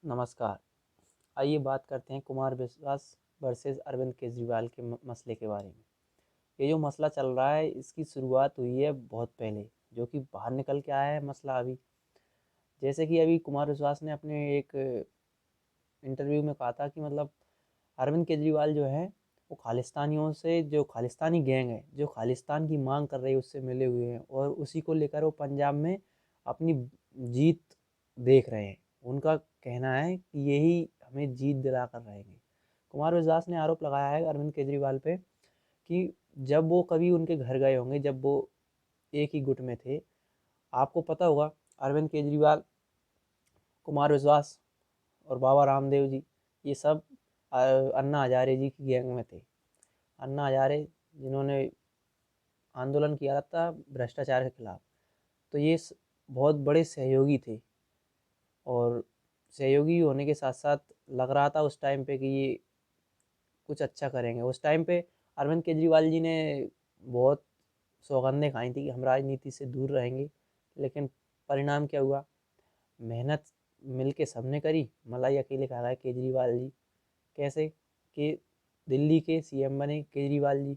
नमस्कार। आइए बात करते हैं कुमार विश्वास वर्सेस अरविंद केजरीवाल के मसले के बारे में। ये जो मसला चल रहा है इसकी शुरुआत हुई है बहुत पहले, जो कि बाहर निकल के आया है मसला अभी। जैसे कि अभी कुमार विश्वास ने अपने एक इंटरव्यू में कहा था कि मतलब अरविंद केजरीवाल जो है वो खालिस्तानियों से, जो खालिस्तानी गैंग है जो खालिस्तान की मांग कर रही है, उससे मिले हुए हैं और उसी को लेकर वो पंजाब में अपनी जीत देख रहे हैं। उनका कहना है कि यही हमें जीत दिला कर रहेंगे। कुमार विश्वास ने आरोप लगाया है अरविंद केजरीवाल पे कि जब वो कभी उनके घर गए होंगे, जब वो एक ही गुट में थे, आपको पता होगा अरविंद केजरीवाल, कुमार विश्वास और बाबा रामदेव जी, ये सब अन्ना हजारे जी की गैंग में थे। अन्ना हजारे जिन्होंने आंदोलन किया था भ्रष्टाचार के खिलाफ, तो ये बहुत बड़े सहयोगी थे। और सहयोगी होने के साथ साथ लग रहा था उस टाइम पे कि ये कुछ अच्छा करेंगे। उस टाइम पे अरविंद केजरीवाल जी ने बहुत सौगंधें खाई थी कि हम राजनीति से दूर रहेंगे, लेकिन परिणाम क्या हुआ? मेहनत मिल के सबने करी, मलाई अकेले खा गए केजरीवाल जी। कैसे कि दिल्ली के सीएम बने केजरीवाल जी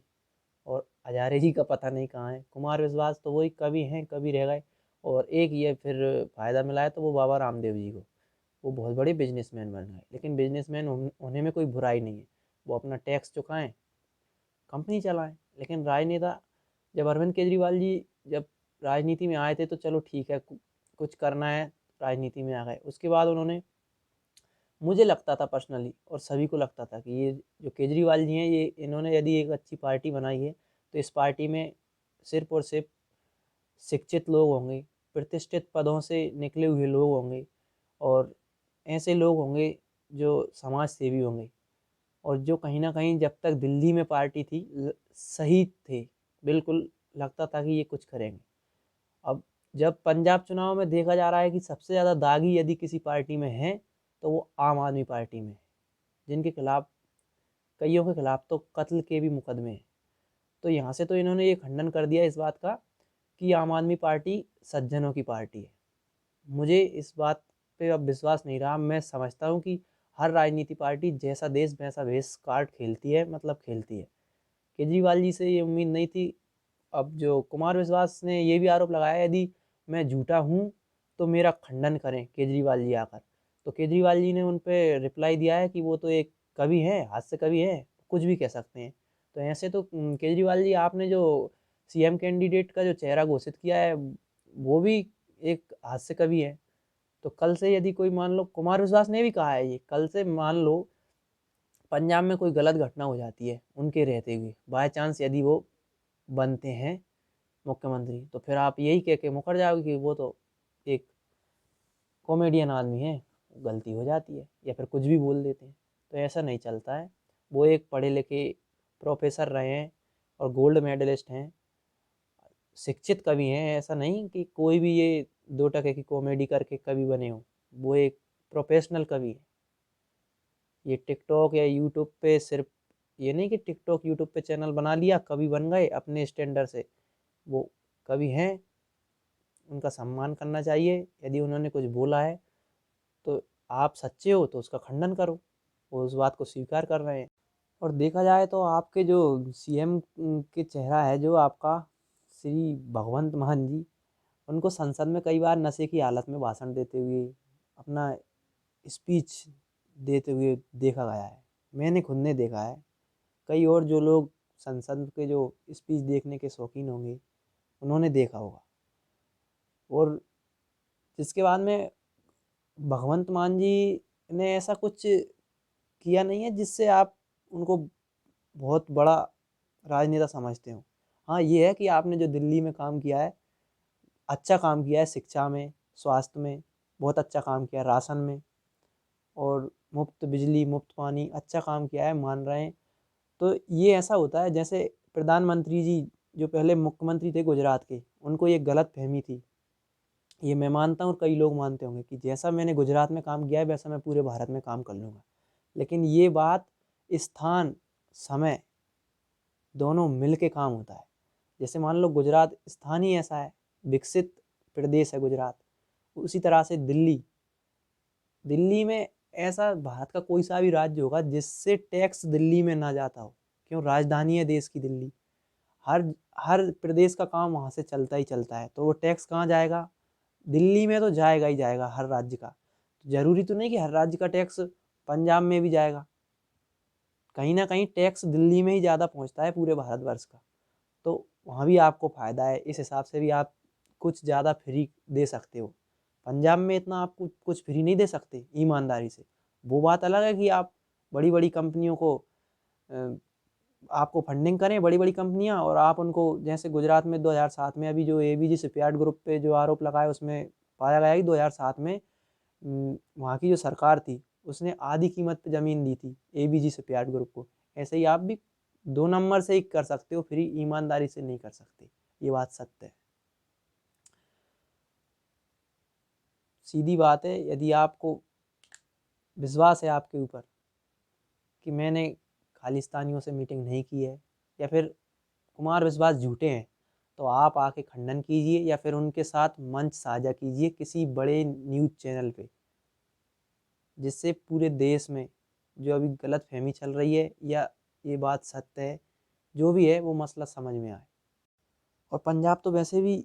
और हजारे जी का पता नहीं कहाँ है। कुमार विश्वास तो वही कभी हैं कभी रह गए। और एक ये फिर फ़ायदा मिला है तो वो बाबा रामदेव जी को, वो बहुत बड़े बिजनेसमैन बन गए। लेकिन बिजनेसमैन होने में कोई बुराई नहीं है, वो अपना टैक्स चुकाएं, कंपनी चलाएं। लेकिन राजनेता, जब अरविंद केजरीवाल जी जब राजनीति में आए थे तो चलो ठीक है, कुछ करना है, राजनीति में आ गए। उसके बाद उन्होंने, मुझे लगता था पर्सनली और सभी को लगता था कि ये जो केजरीवाल जी हैं, ये इन्होंने यदि एक अच्छी पार्टी बनाई है तो इस पार्टी में सिर्फ और सिर्फ शिक्षित लोग होंगे, प्रतिष्ठित पदों से निकले हुए लोग होंगे और ऐसे लोग होंगे जो समाज सेवी होंगे और जो कहीं ना कहीं जब तक दिल्ली में पार्टी थी सही थे। बिल्कुल लगता था कि ये कुछ करेंगे। अब जब पंजाब चुनाव में देखा जा रहा है कि सबसे ज़्यादा दागी यदि किसी पार्टी में है तो वो आम आदमी पार्टी में है, जिनके खिलाफ, कईयों के खिलाफ तो कत्ल के भी मुकदमे हैं। तो यहाँ से तो इन्होंने ये खंडन कर दिया इस बात का कि आम आदमी पार्टी सज्जनों की पार्टी है। मुझे इस बात पे अब विश्वास नहीं रहा। मैं समझता हूँ कि हर राजनीति पार्टी जैसा देश वैसा भेष कार्ड खेलती है, मतलब खेलती है। केजरीवाल जी से ये उम्मीद नहीं थी। अब जो कुमार विश्वास ने ये भी आरोप लगाया, यदि मैं झूठा हूँ तो मेरा खंडन करें केजरीवाल जी आकर। तो केजरीवाल जी ने उन पे रिप्लाई दिया है कि वो तो एक कवि है, हास्य कवि है, कुछ भी कह सकते हैं। तो ऐसे तो केजरीवाल जी, आपने जो सीएम कैंडिडेट का जो चेहरा घोषित किया है वो भी एक हास्य कवि है। तो कल से यदि कोई, मान लो कुमार विश्वास ने भी कहा है, ये कल से मान लो पंजाब में कोई गलत घटना हो जाती है उनके रहते हुए, बाय चांस यदि वो बनते हैं मुख्यमंत्री, तो फिर आप यही कह के मुकर जाओगे कि वो तो एक कॉमेडियन आदमी है, गलती हो जाती है, या फिर कुछ भी बोल देते हैं। तो ऐसा नहीं चलता है। वो एक पढ़े लिखे प्रोफेसर रहे हैं और गोल्ड मेडलिस्ट हैं, शिक्षित कवि हैं। ऐसा नहीं कि कोई भी ये 2 टके की कॉमेडी करके कवि बने हो। वो एक प्रोफेशनल कवि है। ये टिकटॉक या यूट्यूब पे सिर्फ ये नहीं कि टिकटॉक यूट्यूब पे चैनल बना लिया, कवि बन गए अपने स्टैंडर्ड से। वो कवि हैं, उनका सम्मान करना चाहिए। यदि उन्होंने कुछ बोला है तो आप सच्चे हो तो उसका खंडन करो, वो उस बात को स्वीकार कर रहे हैं। और देखा जाए तो आपके जो सीएम के चेहरा है, जो आपका श्री भगवंत मान जी, उनको संसद में कई बार नशे की हालत में भाषण देते हुए, अपना स्पीच देते हुए देखा गया है। मैंने खुद ने देखा है। कई और जो लोग संसद के जो स्पीच देखने के शौकीन होंगे उन्होंने देखा होगा। और जिसके बाद में भगवंत मान जी ने ऐसा कुछ किया नहीं है जिससे आप उनको बहुत बड़ा राजनेता समझते हो। हाँ, ये है कि आपने जो दिल्ली में काम किया है, अच्छा काम किया है, शिक्षा में, स्वास्थ्य में बहुत अच्छा काम किया है, राशन में, और मुफ्त बिजली मुफ्त पानी, अच्छा काम किया है, मान रहे हैं। तो ये ऐसा होता है जैसे प्रधानमंत्री जी जो पहले मुख्यमंत्री थे गुजरात के, उनको ये गलत फहमी थी। ये मैं मानता हूँ और कई लोग मानते होंगे कि जैसा मैंने गुजरात में काम किया है वैसा मैं पूरे भारत में काम कर लूँगा। लेकिन ये बात, स्थान समय दोनों मिल के काम होता है। जैसे मान लो गुजरात स्थान ही ऐसा है, विकसित प्रदेश है गुजरात, उसी तरह से दिल्ली दिल्ली में ऐसा भारत का कोई सा भी राज्य होगा जिससे टैक्स दिल्ली में ना जाता हो। क्यों? राजधानी है देश की दिल्ली। हर हर प्रदेश का काम वहाँ से चलता ही चलता है, तो वो टैक्स कहाँ जाएगा? दिल्ली में तो जाएगा ही जाएगा हर राज्य का। जरूरी तो नहीं कि हर राज्य का टैक्स पंजाब में भी जाएगा। कहीं ना कहीं टैक्स दिल्ली में ही ज़्यादा पहुँचता है पूरे भारतवर्ष का, तो वहाँ भी आपको फ़ायदा है। इस हिसाब से भी आप कुछ ज़्यादा फ्री दे सकते हो। पंजाब में इतना आप कुछ फ्री नहीं दे सकते ईमानदारी से। वो बात अलग है कि आप बड़ी बड़ी कंपनियों को आपको फंडिंग करें बड़ी बड़ी कंपनियां, और आप उनको, जैसे गुजरात में 2007 में अभी जो एबीजी शिपयार्ड ग्रुप पे जो आरोप लगाए, उसमें पाया गया कि 2007 में वहाँ की जो सरकार थी उसने आधी कीमत पे ज़मीन दी थी एबीजी शिपयार्ड ग्रुप को। ऐसे ही आप भी 2 नंबर से ही कर सकते हो, फ्री ईमानदारी से नहीं कर सकते। ये बात सत्य है। सीधी बात है। यदि आपको विश्वास है आपके ऊपर कि मैंने खालिस्तानियों से मीटिंग नहीं की है, या फिर कुमार विश्वास झूठे हैं, तो आप आके खंडन कीजिए या फिर उनके साथ मंच साझा कीजिए किसी बड़े न्यूज़ चैनल पे, जिससे पूरे देश में जो अभी गलत फहमी चल रही है या ये बात सत्य है, जो भी है वो मसला समझ में आए। और पंजाब तो वैसे भी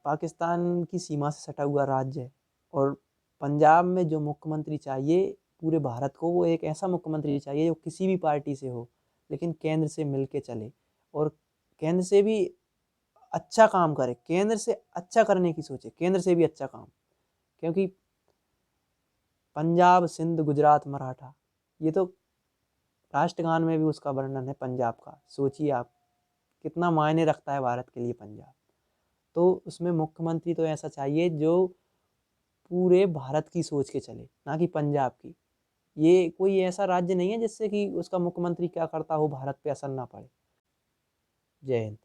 पाकिस्तान की सीमा से सटा हुआ राज्य है, और पंजाब में जो मुख्यमंत्री चाहिए पूरे भारत को, वो एक ऐसा मुख्यमंत्री चाहिए जो किसी भी पार्टी से हो लेकिन केंद्र से मिल के चले, और केंद्र से भी अच्छा काम करे, केंद्र से अच्छा करने की सोचे, केंद्र से भी अच्छा काम। क्योंकि पंजाब, सिंध, गुजरात, मराठा, ये तो राष्ट्रगान में भी उसका वर्णन है पंजाब का। सोचिए आप कितना मायने रखता है भारत के लिए पंजाब। तो उसमें मुख्यमंत्री तो ऐसा चाहिए जो पूरे भारत की सोच के चले, ना कि पंजाब की। ये कोई ऐसा राज्य नहीं है जिससे कि उसका मुख्यमंत्री क्या करता हो भारत पे असर ना पड़े। जय हिंद।